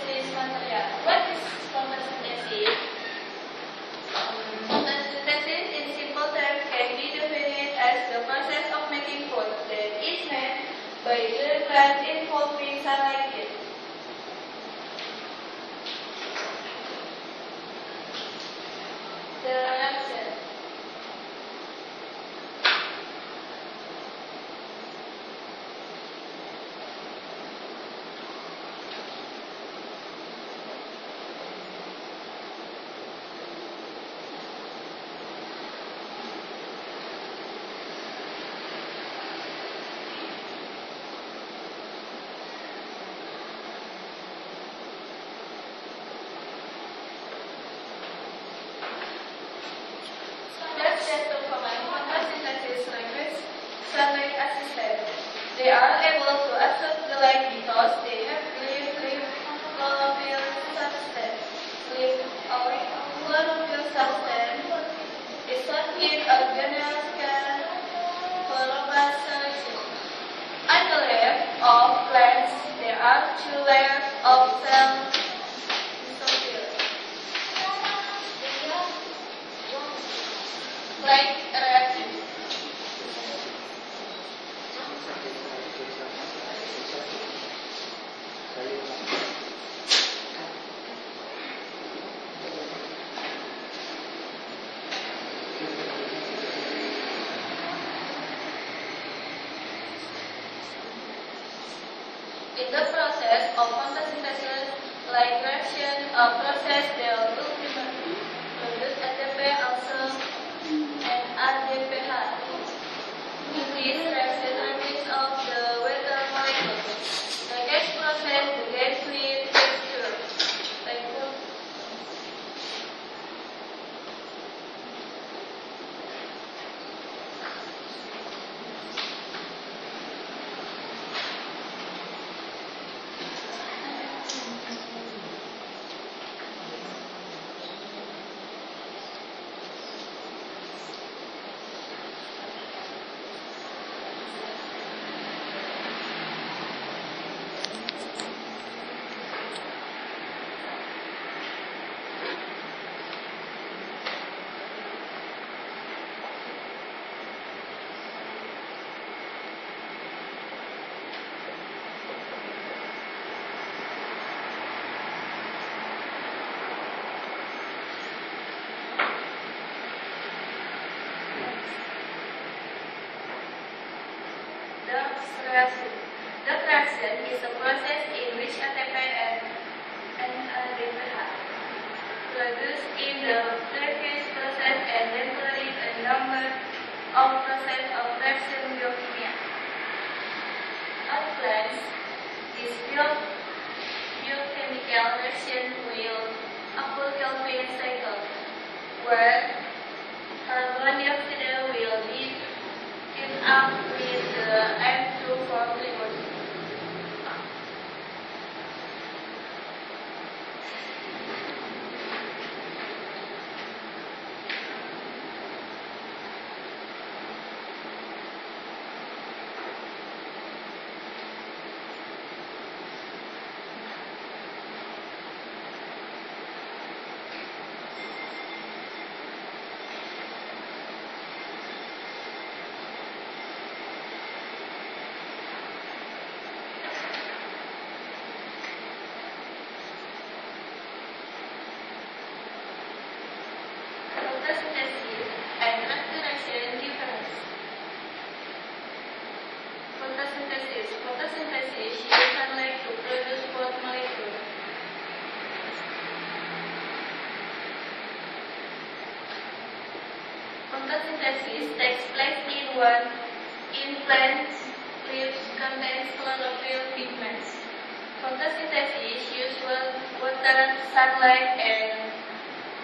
photosynthesis material. What is photosynthesis? Photosynthesis, in simple terms, can be defined as the process of making food that is made by the plant involving sunlight heat. The reaction. Standards that document photosynthesis language sunlight assisted. They are able to absorb the light because they have chlorophyll substance. Chlorophyll substance is not in a general scale chloroplast solution. On the left of plants, there are two layers of cell mesophyll. Like a reaction. In the process of photosynthesis, like reaction, a process that will ultimately produce ATP also and ADPH. In this reaction release of the water molecule. The next process, the gas fluid mixture. Like the reaction is a process in which ATP and ADPH produced in the previous process and then produce a number of processes of reaction biochemia. At plants, this biochemical reaction will occur Calvin cycle, where carbon dioxide will be filled up with the air to form glucose. Photosynthesis and respiration difference. Photosynthesis. Photosynthesis uses sunlight to produce food molecules. Photosynthesis takes place in plants leaves contains chlorophyll pigments. Photosynthesis uses water, sunlight, and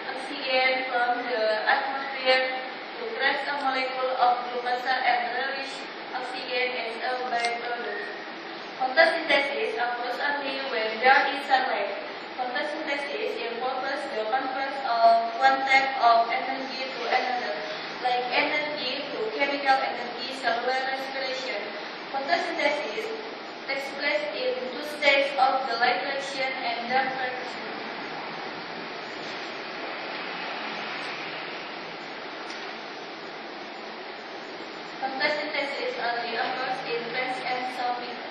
oxygen from the atmosphere to crush a molecule of glucose and release oxygen as a byproduct. Photosynthesis occurs only when there is sunlight. Photosynthesis involves the conversion of one type of energy to another, like energy to chemical energy, cellular respiration. Photosynthesis takes place in two stages of the light reaction and and dark percussion. Photosynthesis only occurs in plants and some people.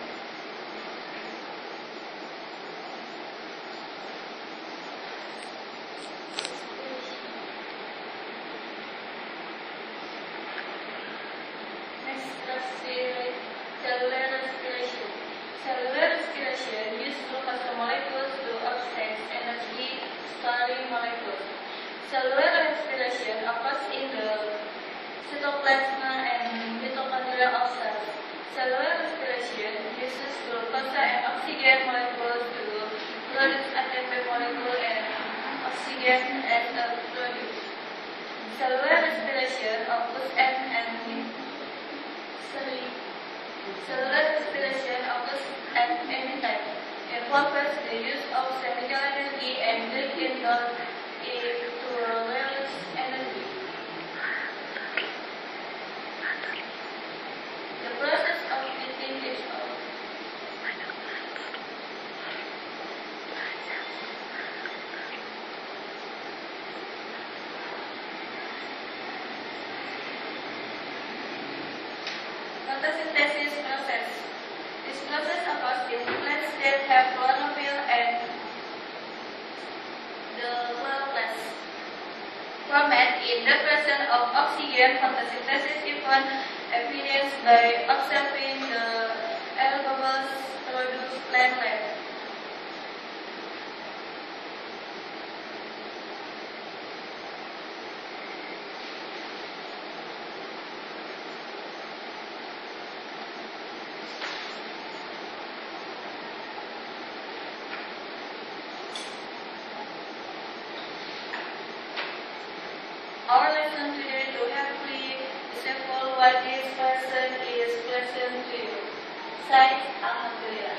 Next, let's see cellular respiration. Cellular respiration uses glucose molecules to oxidize energy storing molecules. Cellular respiration occurs in the cytoplasm and mitochondria of cells. Cellular respiration uses glucose and oxygen molecules to produce ATP molecule and oxygen as a product. Cellular respiration occurs at any time. It involves the use of chemical energy and breaking down it to release energy. The process of eating is photosynthesis process. This process occurs in plants that have chlorophyll and the chloroplast. Format in the presence of oxygen, photosynthesis is evidenced by observing the air bubbles produced plant life. Our lesson today to helpfully decipher what this lesson is present to you. Sai, alhamdulillah.